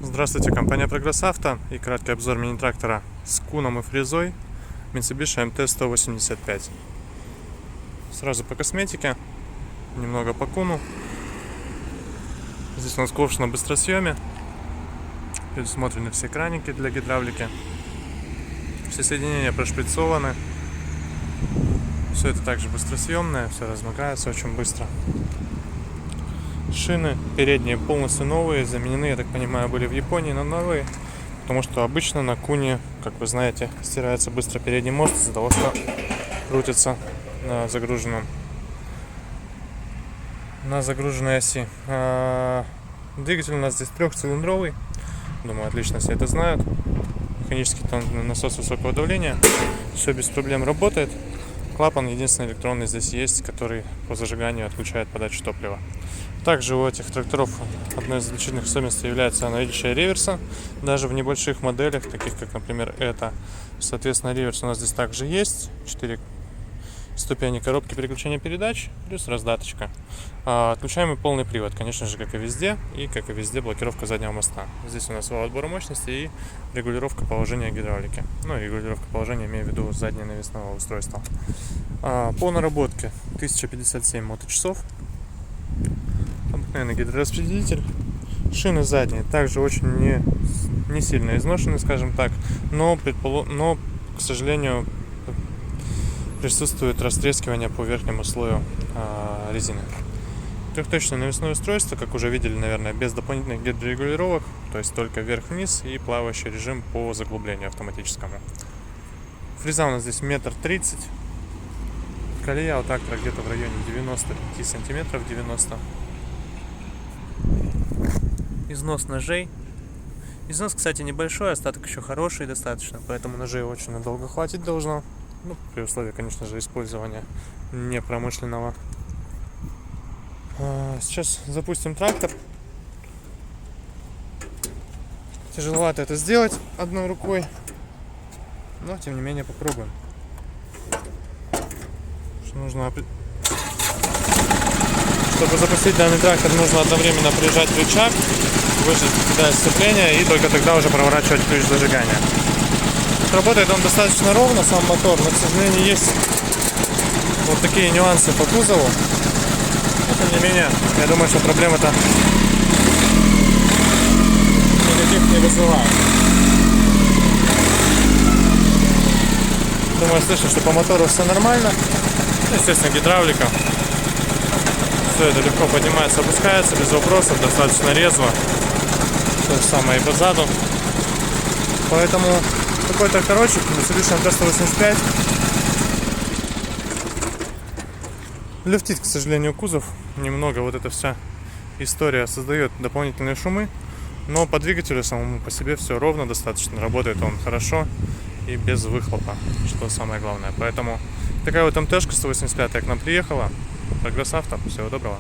Здравствуйте, компания Прогресс Авто и краткий обзор мини-трактора с куном и фрезой Mitsubishi MT-185. Сразу по косметике, немного по куну. Здесь у нас ковш на быстросъеме, предусмотрены все краники для гидравлики, все соединения прошприцованы, все это также быстросъемное, все размыкается очень быстро. Шины передние полностью новые, заменены, я так понимаю, были в Японии, но новые, потому что обычно на куне, как вы знаете, стирается быстро передний мост из-за того, что крутится на загруженной оси. Двигатель у нас здесь трехцилиндровый, думаю, отлично все это знают. Механический насос высокого давления, все без проблем работает. Клапан единственный электронный здесь есть, который по зажиганию отключает подачу топлива. Также у этих тракторов одной из значительных особенностей является наличие реверса, даже в небольших моделях, таких как, например, это. Соответственно, реверс у нас здесь также есть, 4 ступени коробки переключения передач, плюс раздаточка. Отключаемый полный привод, конечно же, как и везде, блокировка заднего моста. Здесь у нас вал отбора мощности и регулировка положения гидравлики. Ну и регулировка положения, имею в виду заднего навесного устройства. По наработке 1057 моточасов. Обыкновенный гидрораспределитель. Шины задние также очень не сильно изношены, скажем так, но, к сожалению, присутствует растрескивание по верхнему слою резины. Трехточное навесное устройство, как уже видели, наверное, без дополнительных гидрорегулировок, то есть только вверх-вниз и плавающий режим по заглублению автоматическому. Фреза у нас здесь 1,30 м. Колея у трактора где-то в районе 95 сантиметров, 90. Износ ножей. Износ, кстати, небольшой, остаток еще хороший достаточно, поэтому ножей очень надолго хватить должно. Ну, при условии, конечно же, использования непромышленного. Сейчас запустим трактор. Тяжеловато это сделать одной рукой, но тем не менее попробуем. Чтобы запустить данный трактор, нужно одновременно прижать рычаг, выжать педаль сцепления и только тогда уже проворачивать ключ зажигания. Работает он достаточно ровно, сам мотор, но, к сожалению, есть вот такие нюансы по кузову. Но, тем не менее, я думаю, что проблем-то никаких не вызывает. Думаю, слышно, что по мотору все нормально. Естественно, гидравлика. Все это легко поднимается, опускается, без вопросов, достаточно резво. То же самое и позаду. Поэтому такой тракторочек, Mitsubishi MT-185. Люфтит, к сожалению, кузов. Немного вот эта вся история создает дополнительные шумы. Но по двигателю самому по себе все ровно достаточно. Работает он хорошо и без выхлопа, что самое главное. Поэтому такая вот МТ-шка 185 к нам приехала. Прогресс Авто. Всего доброго.